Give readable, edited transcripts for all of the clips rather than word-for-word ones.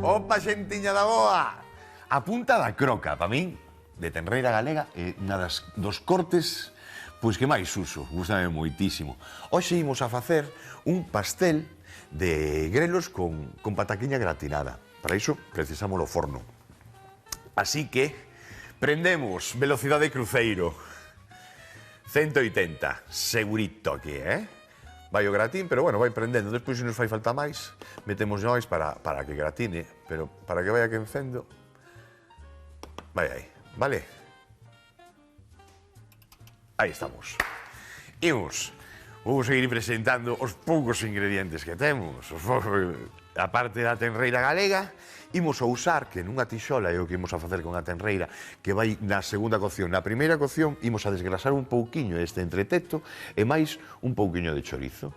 Opa, xentiña da boa! A punta da croca, para min, de tenreira galega, é unha dos cortes pois que máis uso, gustame moitísimo. Hoxe imos a facer un pastel de grelos con pataquiña gratinada. Para iso precisamos o forno. Así que prendemos velocidade cruceiro. 180, segurito aquí, Vai o gratín, pero bueno, vai prendendo. Despois, se nos fai falta máis, metemos máis para que gratine, pero para que vaya quencendo, vai aí, vale? Aí estamos. Vamos seguir presentando os poucos ingredientes que temos. A parte da tenreira galega, imos a usar, que nunha tixola é o que imos a facer con a tenreira, que vai na segunda cocción. Na primeira cocción, imos a desgrasar un pouquiño este entreteto e máis un pouquiño de chorizo.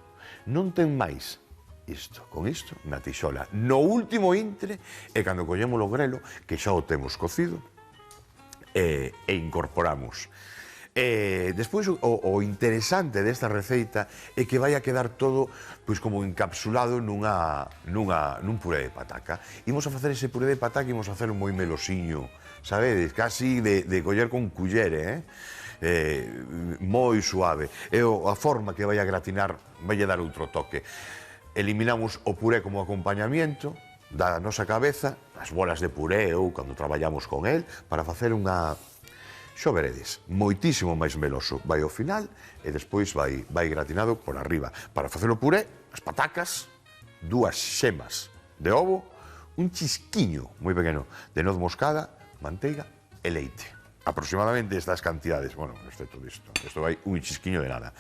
Non ten máis isto, con isto, na tixola. No último intre, é cando collemos o grelo, que xa o temos cocido, e incorporamos. Despois, o interesante desta receita é que vai a quedar todo pois como encapsulado nun puré de pataca. Imos a facer ese puré de pataca, imos a hacer moi melosiño, sabedes? Casi de coller con cullere, moi suave. E a forma que vai a gratinar vai a dar outro toque. Eliminamos o puré como acompañamiento da nosa cabeza, as bolas de puré ou cando traballamos con el, para facer unha... Xo veredes, moitísimo máis meloso. Vai ao final e despois vai gratinado por arriba. Para facer o puré, as patacas, 2 xemas de ovo, un chisquiño moi pequeno de noz moscada, manteiga e leite. Aproximadamente estas cantidades. Bueno, excepto isto. Isto vai un chisquiño de nada.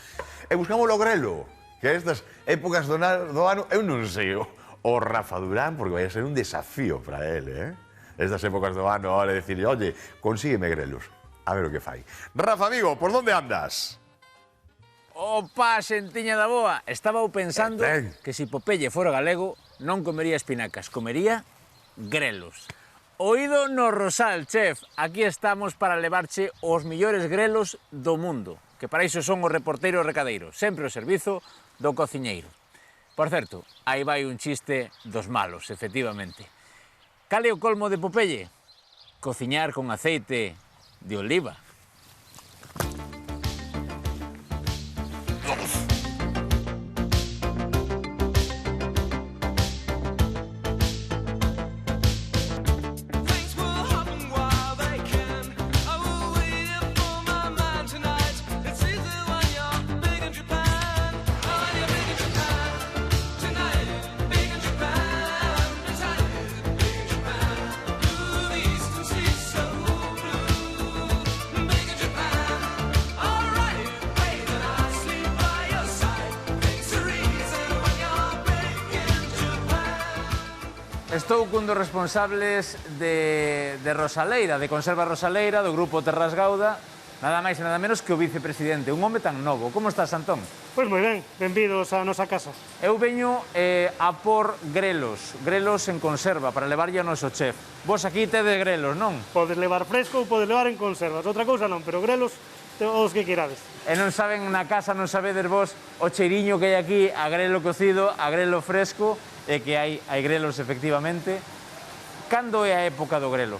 E buscamos o grelo, que estas épocas do ano, eu non sei o Rafa Durán, porque vai a ser un desafío para ele, Estas épocas do ano, ahora decirle, oye, consígueme grelos. A ver o que fai. Rafa, amigo, por onde andas? Opa, xentiña da boa. Estaba pensando que se Popeye fora galego non comería espinacas, comería grelos. Oído no Rosal, chef. Aquí estamos para levarche os millores grelos do mundo, que para iso son os reporteiros recadeiros, sempre ao servizo do cociñeiro. Por certo, aí vai un chiste dos malos, efectivamente. Cal é o colmo de Popeye? Cociñar con aceite de oliva. Estou cun dos responsables de Rosaleira, de Conserva Rosaleira, do grupo Terras Gauda, nada máis e nada menos que o vicepresidente, un home tan novo. Como estás, Antón? Pois moi ben, benvidos á nosa casa. Eu veño a por grelos en conserva, para levarlle ao noso chef. Vos aquí tedes grelos, non? Podes levar fresco ou podes levar en conservas, outra cousa non, pero grelos os que querades. E non saben na casa, non sabedes vos o cheiriño que hai aquí a grelo cocido, a grelo fresco, e que hai grelos efectivamente. Cando é a época do grelo?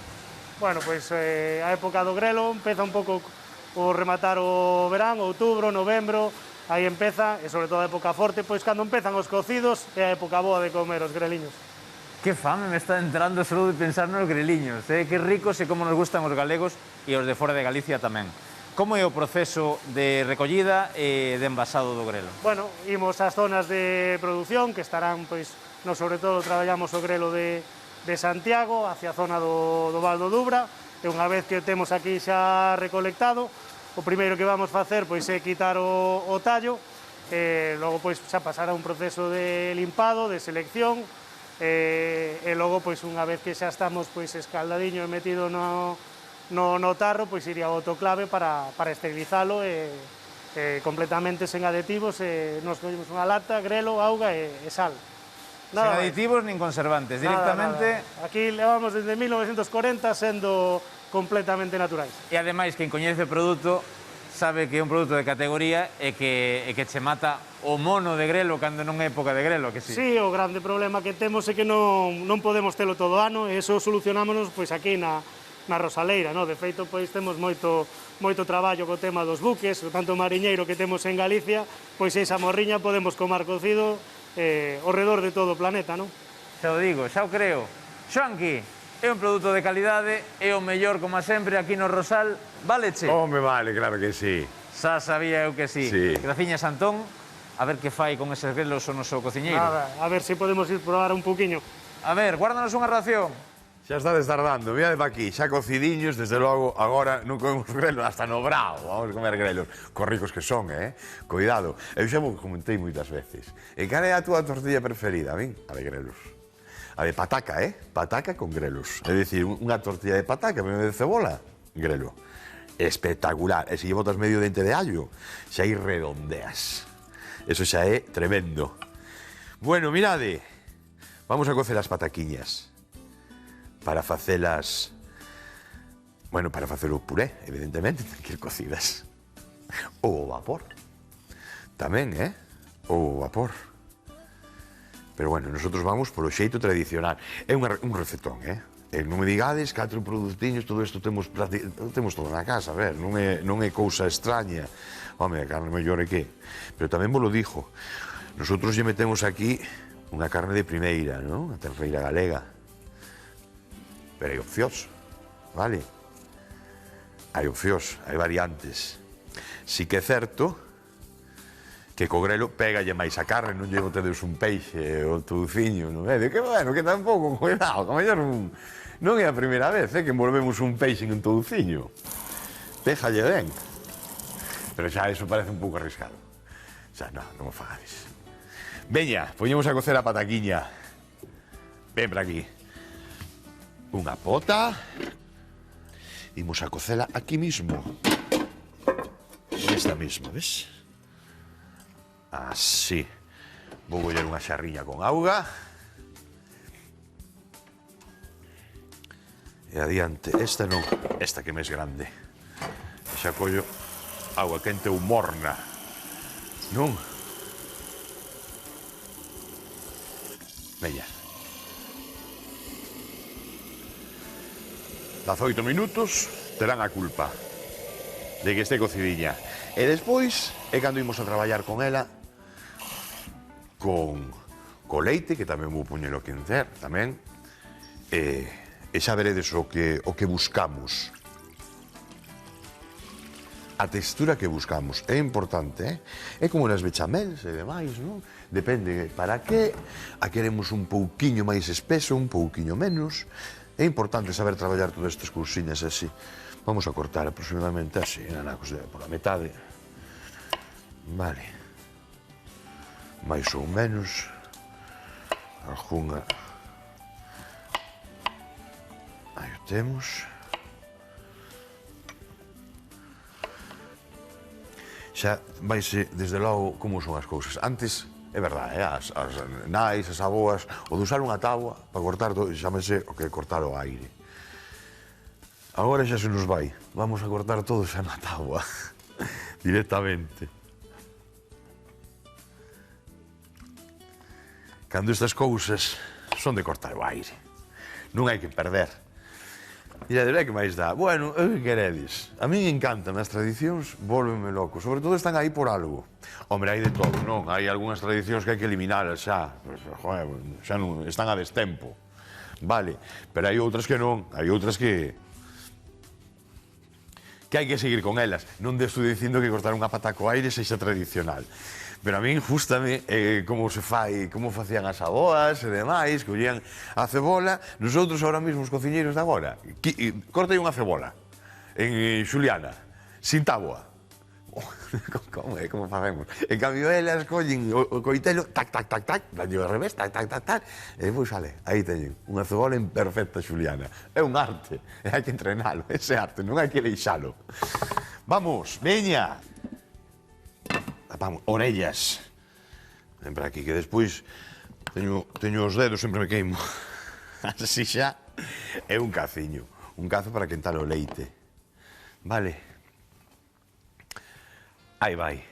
Bueno, pois a época do grelo empeza un pouco o rematar o verán, outubro, novembro, aí empeza, e sobre todo a época forte, pois cando empezan os cocidos é a época boa de comer os greliños. Que fame me está entrando solo de pensar nos greliños, que ricos e como nos gustan os galegos e os de fora de Galicia tamén. Como é o proceso de recollida e de envasado do grelo? Bueno, imos ás zonas de produción que estarán, pois, nos sobre todo traballamos o grelo de Santiago, hacia a zona do Val do Dubra, e unha vez que o temos aquí xa recolectado, o primeiro que vamos facer pois é quitar o tallo, e logo pois xa pasar a un proceso de limpado, de selección, e logo pois unha vez que xa estamos pois escaldadiño e metido no tarro, pois iría ao autoclave para esterilizalo e completamente sen aditivos, e nos collemos unha lata, grelo, auga e sal. Sen aditivos nin conservantes, directamente... Aquí levamos desde 1940 sendo completamente naturais. E ademais, quen coñece o produto sabe que é un produto de categoría e que che mata o mono de grelo cando non é época de grelo, que sí? Sí, o grande problema que temos é que non podemos telo todo o ano, e iso solucionámonos pois aquí na Rosaleira, no? De feito, pois temos moito traballo co tema dos buques, o tanto mariñeiro que temos en Galicia, pois esa morriña podemos comer cocido ao redor de todo o planeta, non? Xa o digo, xa o creo. Xoanqui, é un produto de calidade, é o mellor, como sempre, aquí no Rosal. Vale, che? Home, vale, claro que sí. Xa sabía eu que sí. Sí. Graciñas, Antón. A ver que fai con eses grelos o noso cociñeiro. Nada, a ver se podemos ir probar un poquinho. A ver, guárdanos unha ración. Xa está destardando, mira de pa aquí, xa cocidiños, desde logo, agora non comemos grelos, hasta no brao, vamos a comer grelos, co ricos que son, Cuidado, eu xa vos comentei moitas veces. E cal é a túa tortilla preferida, a min? A de grelos. A de pataca, Pataca con grelos. É dicir, unha tortilla de pataca, pero de cebola, grelo. Espectacular. E se lle botas medio dente de allo, xa aí redondeas. Eso xa é tremendo. Bueno, mirade, vamos a cocer as pataquiñas. Para facelas... Bueno, para facer o puré, evidentemente, ten que ir cocidas. Ou o vapor. Tamén, Ou o vapor. Pero bueno, nosotros vamos polo xeito tradicional. É un recetón, non me digades 4 produtiños, todo isto temos todo na casa, a ver, non é cousa extraña. Home, a carne mellor é que... Pero tamén vos lo dixo, nosotros lle metemos aquí unha carne de primeira, non? A tenreira galega. Pero hai opcións, vale? Hai opcións, hai variantes. Si que é certo que co grelo pégalle máis a carne, non lle botedes un peixe ou touciño no medio, que bueno, que tampouco, cuidado, que mellor non é a primeira vez que envolvemos un peixe en un touciño. Péjalle ben. Pero xa eso parece un pouco arriscado. Xa, non o fagades. Veña, poñemos a cocer a pataquiña. Ven para aquí. Unha pota. Imos a cocela aquí mismo. Esta misma, ves? Así. Vou coller unha xarriña con auga. E adiante, esta non, esta que é máis grande. E xa collo auga quente ou morna. Non? Veña. 18 minutos terán a culpa de que este cocidiña. E despois é cando imos a traballar con ela co leite, que tamén vou poñelo a quencer, tamén, e xa veredes o que buscamos. A textura que buscamos é importante, É como nas bechamels e demais, non? Depende para que. A queremos un pouquiño máis espeso, un pouquiño menos. É importante saber traballar todas estas cousiñas así. Vamos a cortar aproximadamente así, anacos por a metade. Vale. Mais ou menos. Algunha. Aí o temos. Xa vaise, desde logo, como son as cousas. Antes, é verdade, as nais, as aboas, o de usar unha táboa para cortar, chámese o que é cortar o aire. Agora xa se nos vai. Vamos a cortar todo xa na táboa. Directamente. Cando estas cousas son de cortar o aire. Non hai que perder. Mira, de que máis dá? Bueno, que queredes? A min encantan as tradicións, volvenme loco. Sobre todo están aí por algo. Hombre, hai de todo, non? Hai algunhas tradicións que hai que eliminalas xa. Joder, xa non, están a destempo. Vale, pero hai outras que non. Hai outras que hai que seguir con elas. Non estou dicindo que cortar unha pata co aire sexa tradicional. Pero a min gústame como se fai, como facían as aboas e demais, que collían a cebola. Nosotros ahora mesmo os cociñeiros de agora, cortei unha cebola en xuliana, sin táboa. Como facemos? En cambio elas collen o coitelo, tac, tac, tac, tac, danlle ao revés, tac, tac, tac, tac, e depois sale, aí teñen, unha cebola en perfecta xuliana. É un arte, e hai que entrenalo, ese arte, non hai que deixalo. Vamos, veña! Vamos, orellas. Ven para aquí, que despois teño os dedos, sempre me queimo. Así xa é un caciño. Un cazo para quentar o leite. Vale. Aí vai.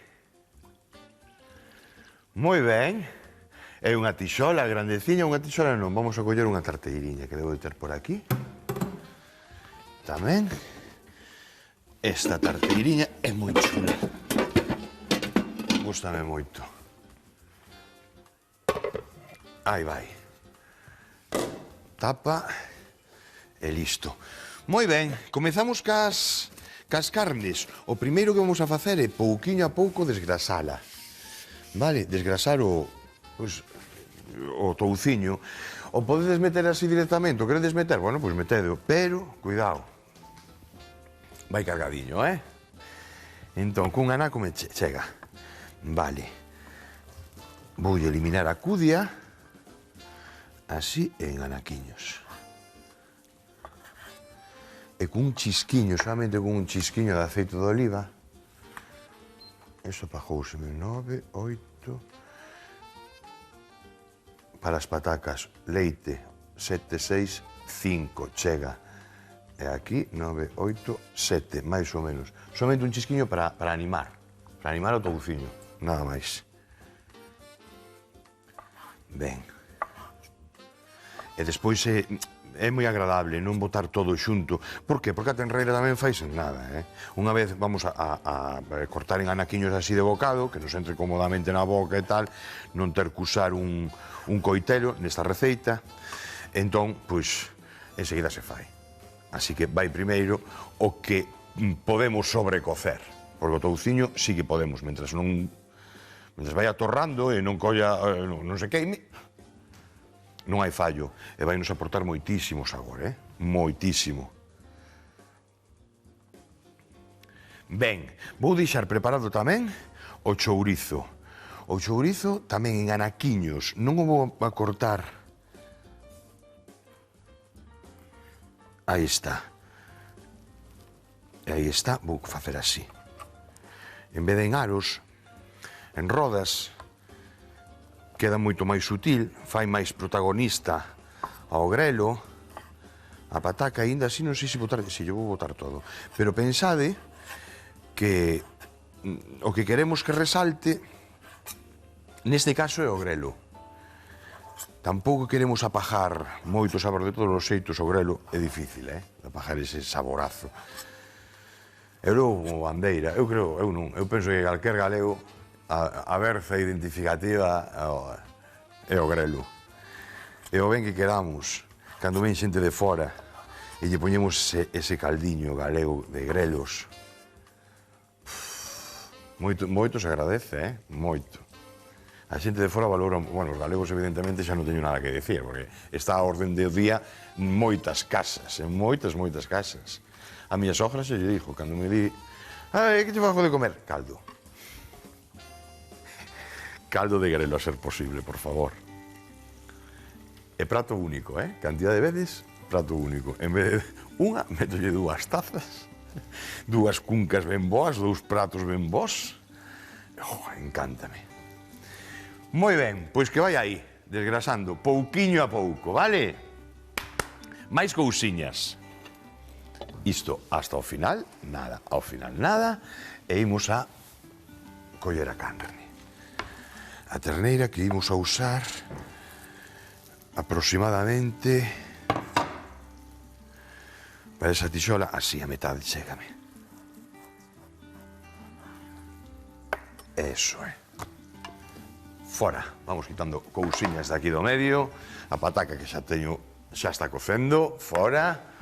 Moi ben. É unha tixola grandeciña, unha tixola non. Vamos a coller unha tarteiriña que debo de ter por aquí. Tamén. Esta tarteiriña é moi chula. Gústame moito. Aí vai. Tapa e listo. Moi ben, comezamos cas carnes. O primeiro que vamos a facer é pouquiño a pouco desgrasala. Vale, desgrasar o touciño. O podedes meter así directamente, o queredes meter, bueno, pois metedo, pero, cuidado, vai cargadiño, Entón, cun anaco me chega. Vale. Vou eliminar a cudia, así en anaquiños. E cun chisquiño, solamente con un chisquiño de aceite de oliva. Eso pajouseme 9, 8... Para as patacas, leite, 7, 6, 5, chega. E aquí, 9, 8, 7, máis ou menos. Solamente un chisquiño para animar o touciño, nada máis. Ben. E despois é moi agradable non botar todo xunto. Por que? Porque a tenreira tamén fai sen nada, Unha vez vamos a cortar en anaquiños así de bocado, que nos entre cómodamente na boca e tal, non ter que usar un coitelo nesta receita, entón, pois, enseguida se fai. Así que vai primeiro o que podemos sobrecocer, porque o touciño sí que podemos, mentres vai atorrando e non colla, non se queime, non hai fallo, e vai nos aportar moitísimo sabor, moitísimo. Ben, vou deixar preparado tamén o chourizo. O chourizo tamén en anaquiños, non o vou a cortar. Aí está. E aí está, vou facer así. En vez de en aros, en rodas, queda moito máis sutil, fai máis protagonista ao grelo, a pataca, aínda así non sei se botar, se yo vou botar todo, pero pensade que o que queremos que resalte neste caso é o grelo. Tampouco queremos apajar moito sabor, de todos os xeitos o grelo é difícil, apajar ese saborazo. Eu como bandeira, eu penso que calquer galego a berza identificativa é o grelo. E o ben que quedamos cando ven xente de fora e lle poñemos ese caldiño galego de grelos. Moito se agradece, moito. A xente de fora valora, bueno, os galegos evidentemente xa non teño nada que decir, porque está a orden do día moitas casas, en moitas casas. A miña sogra se lle dixo, cando me di, que te fago de comer? Caldo. Caldo de grelo a ser posible, por favor. É prato único, Cantidad de veces, prato único. En vez de unha, metolle 2 tazas, 2 cuncas ben boas, 2 pratos ben bons. Encántame. Moi ben, pois que vai aí, desgrasando, pouquiño a pouco, vale? Máis cousiñas. Isto hasta o final, nada. Ao final, nada. E imos a coller a carne. A terneira que imos a usar aproximadamente para esa tixola, así a metade, chégame. Eso é. Fora, vamos quitando cousiñas de aquí do medio, a pataca que xa teño, xa está cocendo, fora,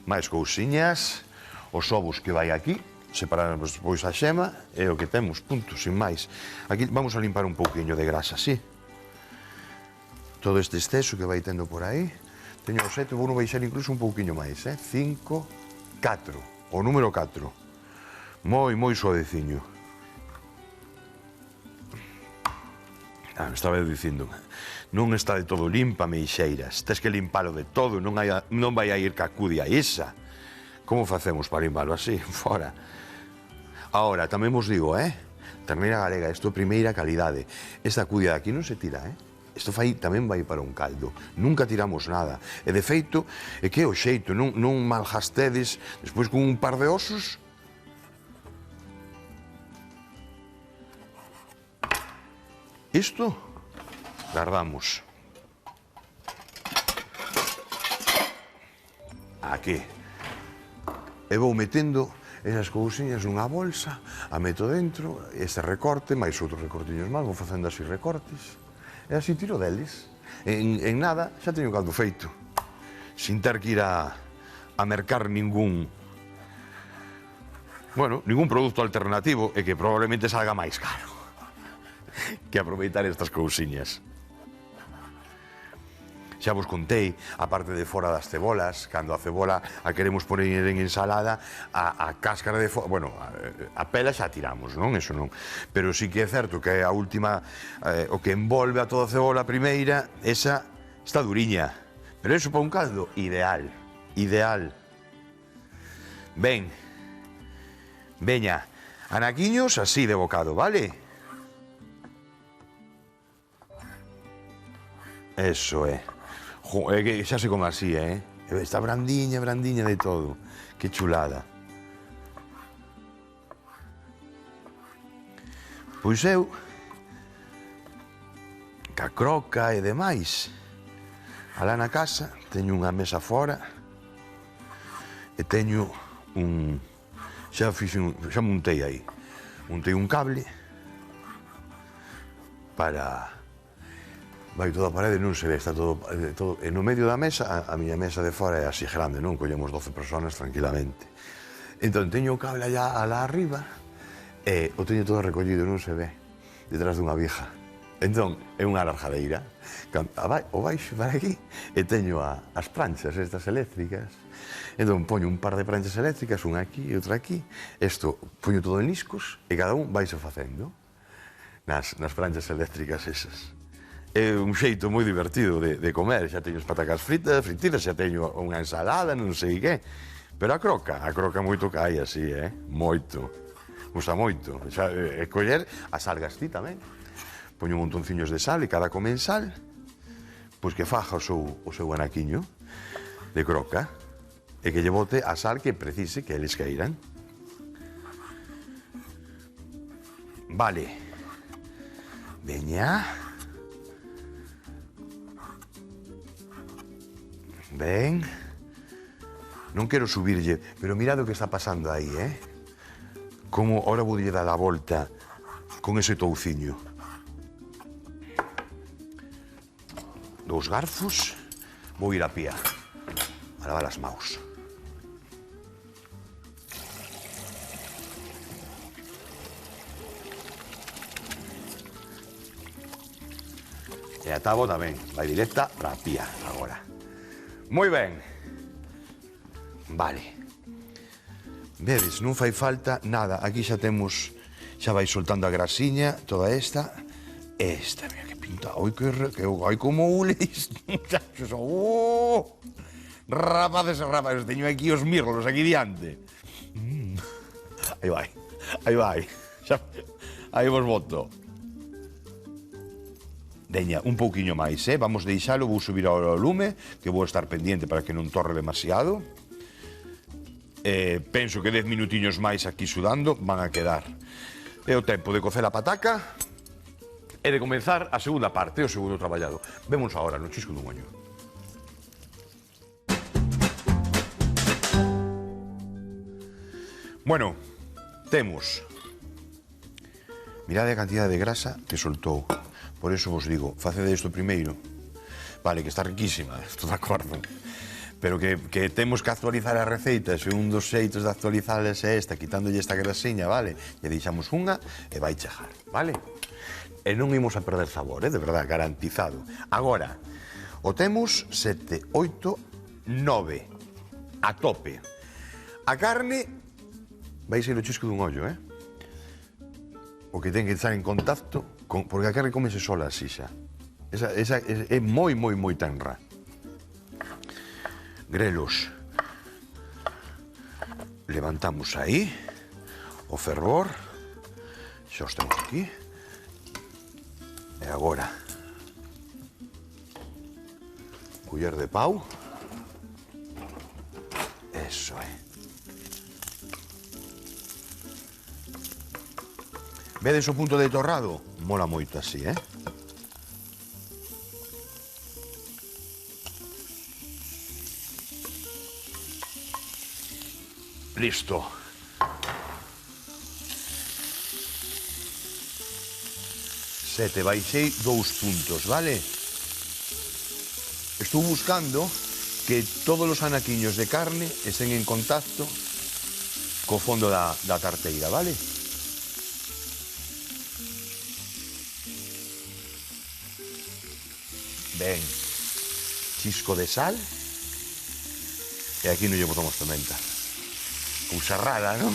máis cousiñas, os ovos que vai aquí, separamos pois a xema, e o que temos, punto, sin máis. Aquí vamos a limpar un pouquiño de grasa, así. Todo este exceso que vai tendo por aí. Teño o 7, vou baixar incluso un pouquiño máis, 5, 4, o número 4. Moi suaveciño. Estaba dicindo, non está de todo limpa, meixeiras. Tes que limpalo de todo, non vai a ir ca cudia esa. Como facemos para limpalo así? Fora. Ahora, tamén vos digo, terneira galega, isto é primeira calidade. Esta cudia de aquí non se tira, Isto tamén vai para un caldo. Nunca tiramos nada. E de feito, é que é o xeito, non malgastedes, despois con un par de osos, Isto guardamos aquí. E vou metendo esas cousiñas nunha bolsa, a meto dentro, este recorte, máis outros recortiños máis, vou facendo así recortes, e así tiro deles. En nada xa teño o caldo feito, sin ter que ir a mercar ningún produto alternativo e que probablemente salga máis caro que aproveitar estas cousiñas. Xa vos contei, a parte de fora das cebolas, cando a cebola a queremos poner en ensalada, a cáscara de fora, bueno, a pela xa tiramos, non? Eso non. Pero sí que é certo que a última, o que envolve a toda a cebola primeira, esa está duriña. Pero eso para un caldo, ideal, ideal. Ben, veña, anaquiños así de bocado, vale? Eso é. Que xa se come así, Está brandiña, brandiña de todo. Que chulada. Pois eu, ca croca e demais, alá na casa, teño unha mesa fora e teño un... Xa montei aí. Montei un cable para... Vai toda a parede, non se ve, está todo... E no medio da mesa, a miña mesa de fora é así grande, non? Collemos 12 personas tranquilamente. Entón, teño o cable allá arriba e o teño todo recollido, non se ve, detrás dunha vieja. Entón, é unha alargadeira. O baixo para aquí e teño as pranchas estas eléctricas. Entón, poño un par de pranchas eléctricas, unha aquí e outra aquí. Isto, poño todo en liscos e cada un vaise facendo nas pranchas eléctricas esas. É un xeito moi divertido de comer, xa teño as patacas fritidas, xa teño unha ensalada, non sei que. Pero a croca moito cae así, moito. Gusta moito. E coller as algas ti tamén. Poño montonciños de sal e cada comensal, pois que faja o seu anaquiño de croca e que lle bote a sal que precise, que eles queiran. Vale. Veña. Ben, non quero subirlle, pero mirad o que está pasando aí, Como ahora vou lle dar a volta con ese touciño. 2 garfos, vou ir a pía a lavar as maus. E a tabo tamén, vai directa para a pía agora. Moi ben. Vale. Vedes, non fai falta nada. Aquí xa temos, xa vai soltando a grasiña, toda esta. Esta, mira que pinta. Ai, como ules. Rapaces e rapaces, teño aquí os mirlos aquí diante. Aí vai, aí vai. Aí vos boto. Veña, un pouquiño máis, Vamos deixalo, vou subir ao lume, que vou estar pendiente para que non torre demasiado. Penso que 10 minutiños máis aquí sudando van a quedar. É o tempo de cocer a pataca e de comenzar a segunda parte, o segundo traballado. Vemos agora no chisco dun oño. Bueno, temos... Mirade a cantidad de grasa que soltou. Por eso vos digo, facede isto primeiro. Vale, que está riquísima, estou de acordo. Pero que temos que actualizar as receitas e un dos xeitos de actualizarlas é esta, quitándolle esta grasiña, vale? E deixamos unha e vai chegar, vale? E non imos a perder sabor, de verdad, garantizado. Agora, o temos 7, 8, 9, a tope. A carne vai ser o chisco dun ollo, O que ten que estar en contacto, porque a carne comese sola así xa. Esa é moi tenra. Grelos. Levantamos aí o fervor. Xa os temos aquí. E agora, culler de pau. Eso é. Vedes o punto de torrado? Mola moito así, Listo. Sete, baixei 2 puntos, vale? Estou buscando que todos os anaquiños de carne estén en contacto co fondo da tarteira, vale? Ben, chisco de sal. E aquí non lle botamos pimenta. Cousa rara, non?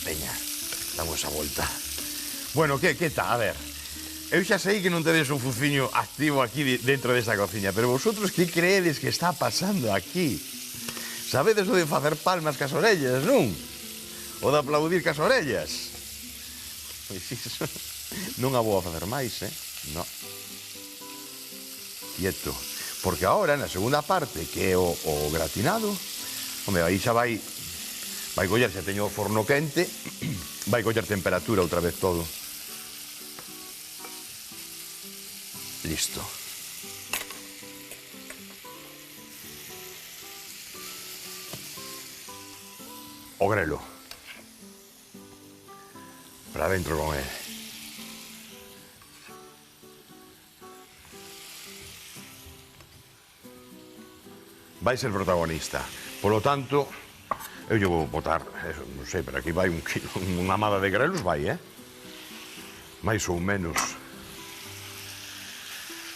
Veña, damos esa volta. Bueno, que tá? A ver, eu xa sei que non tedes un fuciño activo aquí dentro desta cociña, pero vosotros que creedes que está pasando aquí? Sabedes o de facer palmas cas orellas, non? O de aplaudir cas orellas? Pois iso non a vou a facer máis, No. Quieto. Porque agora, na segunda parte, que é o gratinado, home, aí xa vai coller, xa teño o forno quente, vai coller temperatura outra vez todo. Listo. O grelo. Para dentro con él. Vai ser protagonista. Por lo tanto, eu lle vou botar, non sei, pero aquí vai unha amada de grelos, vai, máis ou menos.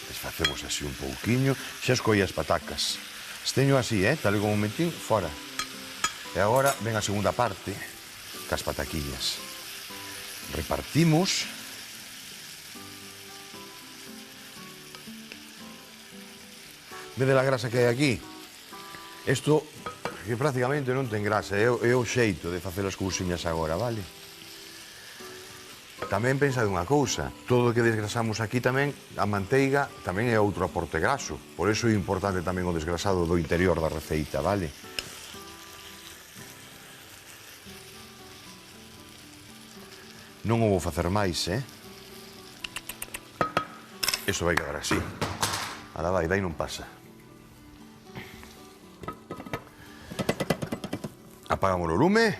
Desfacemos así un pouquiño. Xa escollí as patacas. As teño así, tal e como metín, fora. E agora ven a segunda parte, cas pataquiñas. Repartimos. Ve de la grasa que hai aquí. Isto, que prácticamente non ten grasa, é o xeito de facer as cousiñas agora, vale? Tamén pensade unha cousa, todo o que desgrasamos aquí tamén, a manteiga tamén é outro aporte graso, por iso é importante tamén o desgrasado do interior da receita, vale? Non o vou facer máis, Iso vai quedar así. Ala vai, dai non pasa. Apagamos o lume.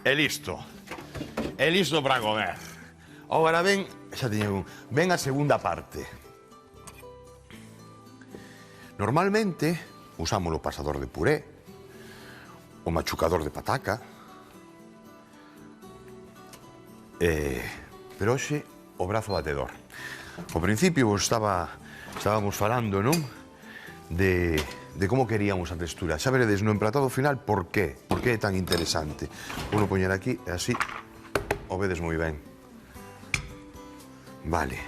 E listo. E listo para comer. Agora ven, xa teño ven a segunda parte. Normalmente usamos o pasador de puré, o machucador de pataca, pero hoxe o brazo batedor. Ao principio estábamos falando, non? De como queríamos a textura. Xa veredes no emplatado final por qué. Por que é tan interesante. Vou poñer aquí e así o vedes moi ben. Vale.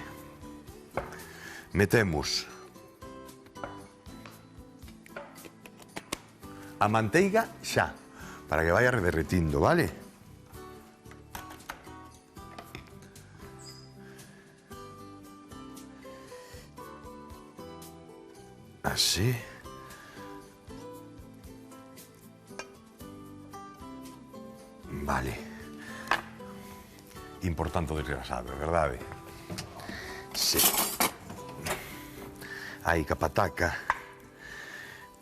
Metemos a manteiga xa, para que vaya derretindo, vale? Así. Vale. Importante o desgrasado, é verdade? Sí. Aí que a pataca,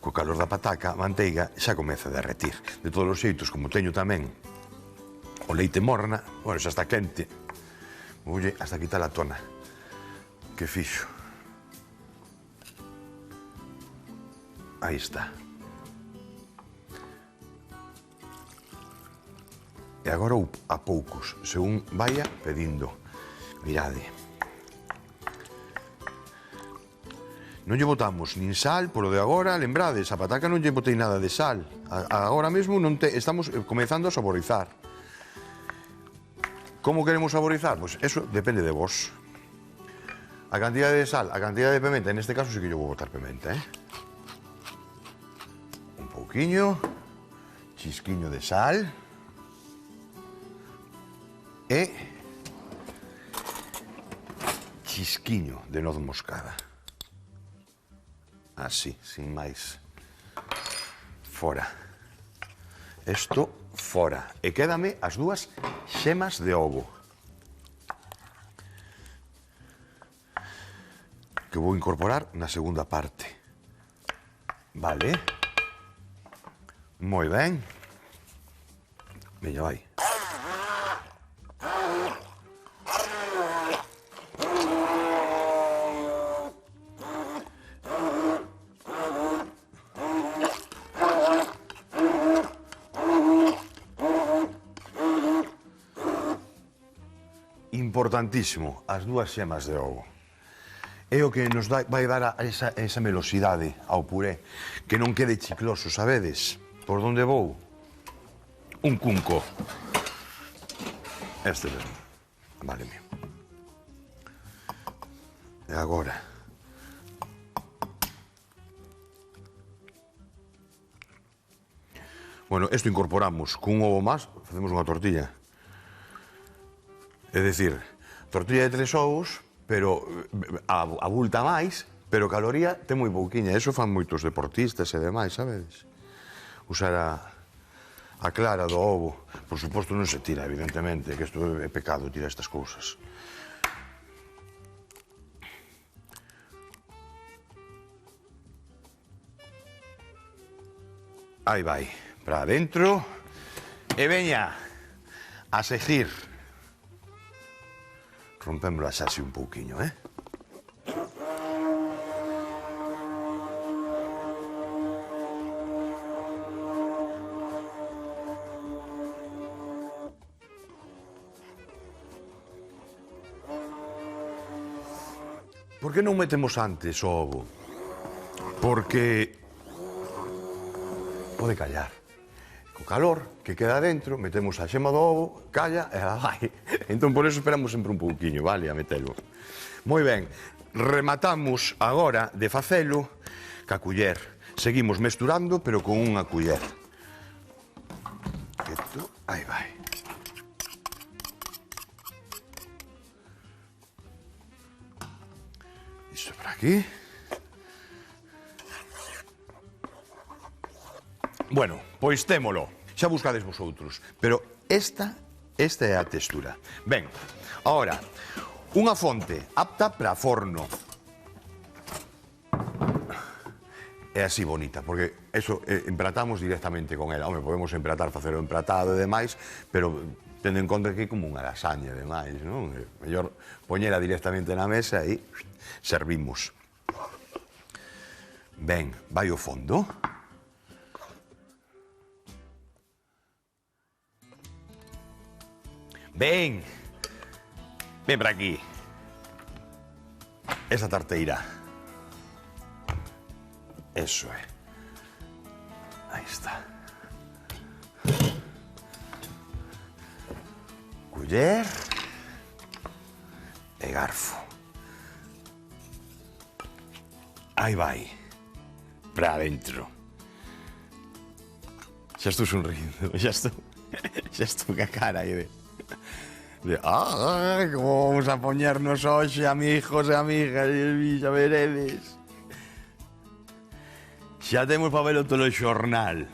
co calor da pataca, a manteiga xa comeza a derretir. De todos os xeitos, como teño tamén o leite morna, bueno, xa está quente, voulle hasta quitar a tona que fixo. Aí está. E agora a poucos, según vaya pedindo. Mirade. Non lle botamos nin sal, polo de agora, lembrades, a pataca non lle botei nada de sal. Agora mesmo estamos comezando a saborizar. Como queremos saborizar? Pois eso depende de vos. A cantidad de sal, a cantidad de pimenta, en este caso sí que yo vou botar pimenta, Un pouquiño, chisquiño de sal. E chisquiño de noz moscada. Así, sin máis. Fora. Isto fora. E quédame as dúas xemas de ovo. Que vou incorporar na segunda parte. Vale. Moi ben. Veña, vai. Importantísimo, as dúas xemas de ovo. É o que nos vai dar esa velocidade ao puré, que non quede chicloso, sabedes? Por onde vou? Un cunco. Este mesmo. Vale, mío. E agora? Bueno, isto incorporamos cun ovo máis, facemos unha tortilla. É dicir, tortilla de 3 ovos, pero abulta máis, pero caloría ten moi pouquiña. Eso fan moitos deportistas e demais, sabedes? Usar a clara do ovo. Por suposto non se tira, evidentemente, que isto é pecado, tira estas cousas. Aí vai, para adentro. E veña, a seguir. Rompémosla xa así un pouquiño, eh? Por que non metemos antes o ovo? Porque pode callar. Co calor que queda dentro, metemos a xema do ovo, calla e vai. Entón, por eso esperamos sempre un pouquiño, vale, a metelo. Moi ben, rematamos agora de facelo ca culler. Seguimos mesturando, pero con unha culler. Esto, aí vai. Isto por aquí. Bueno, pois témolo. Xa buscades vosotros. Pero esta é a textura. Ben, agora, unha fonte apta para forno. É así bonita, porque eso empratamos directamente con ela. Home, podemos empratar, facer o empratado e demais, pero tendo en conta que é como unha lasaña e demais, non? É mellor poñela directamente na mesa e servimos. Ben, vai o fondo. Ven, ven para aquí. Esa tarteira. Eso é. Aí está. Culler e garfo. Aí vai. Para adentro. Xa estou sonrindo, xa estou ca cara aí como vamos a poñernos hoxe, amigos e amigas, xa veredes. Xa temos para velo todo o xornal.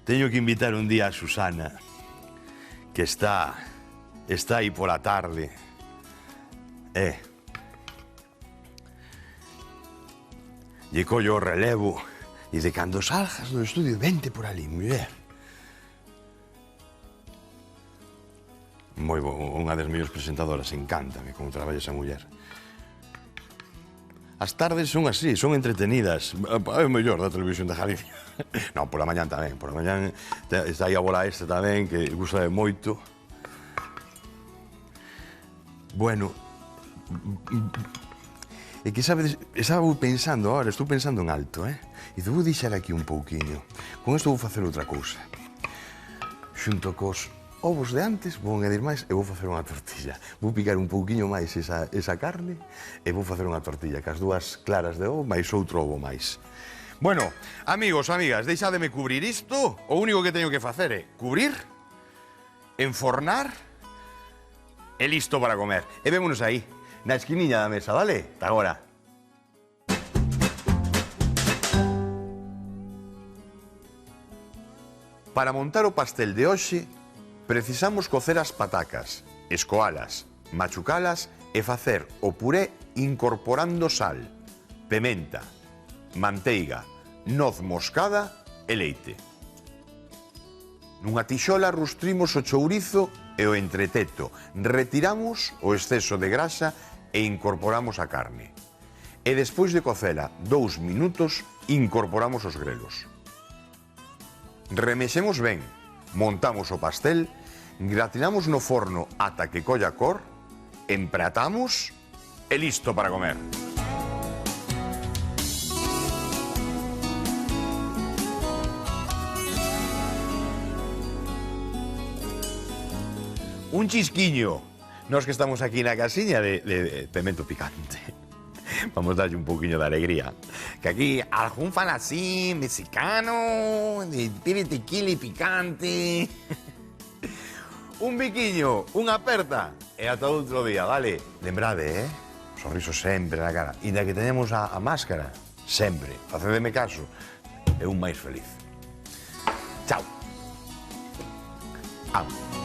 Teño que invitar un día a Susana, que está aí pola tarde. Lle collo o relevo e de cando salgas do estudio, vente por ali, muller. Moi bo, unha das mellores presentadoras, encántame como traballa esa muller. As tardes son así, son entretenidas. É o mellor da televisión de Galicia. Non, pola mañán tamén, pola mañán está aí a bola esta tamén, que gusta moito. Bueno, é que sabedes, estaba pensando ahora, estou pensando en alto, e vou deixar aquí un pouquiño. Con isto vou facer outra cousa. Xunto cos ovos de antes, vou añadir máis e vou facer unha tortilla. Vou picar un pouquiño máis esa carne e vou facer unha tortilla, cas dúas claras de ovo máis outro ovo máis. Bueno, amigos, amigas, deixademe cubrir isto. O único que teño que facer é cubrir, enfornar e listo para comer. E vémonos aí, na esquiniña da mesa, vale? Ata agora. Para montar o pastel de hoxe, precisamos cocer as patacas, escoalas, machucalas e facer o puré incorporando sal, pementa, manteiga, noz moscada e leite. Nunha tixola rustrimos o chourizo e o entreteto, retiramos o exceso de grasa e incorporamos a carne. E despois de cocela 2 minutos, incorporamos os grelos. Remexemos ben, montamos o pastel, gratinamos no forno ata que colla cor, empratamos e listo para comer. Un chisquiño. Nos que estamos aquí na casiña de pemento picante. Vamos darlle un poquinho de alegría. Que aquí algún fan así, mexicano, de pide tequila y picante. Un biquiño, unha aperta e ata outro día, vale? Lembrade, sorriso sempre na cara. Inda que teñemos a máscara, sempre. Facedeme caso, é un máis feliz. Chao. Amo.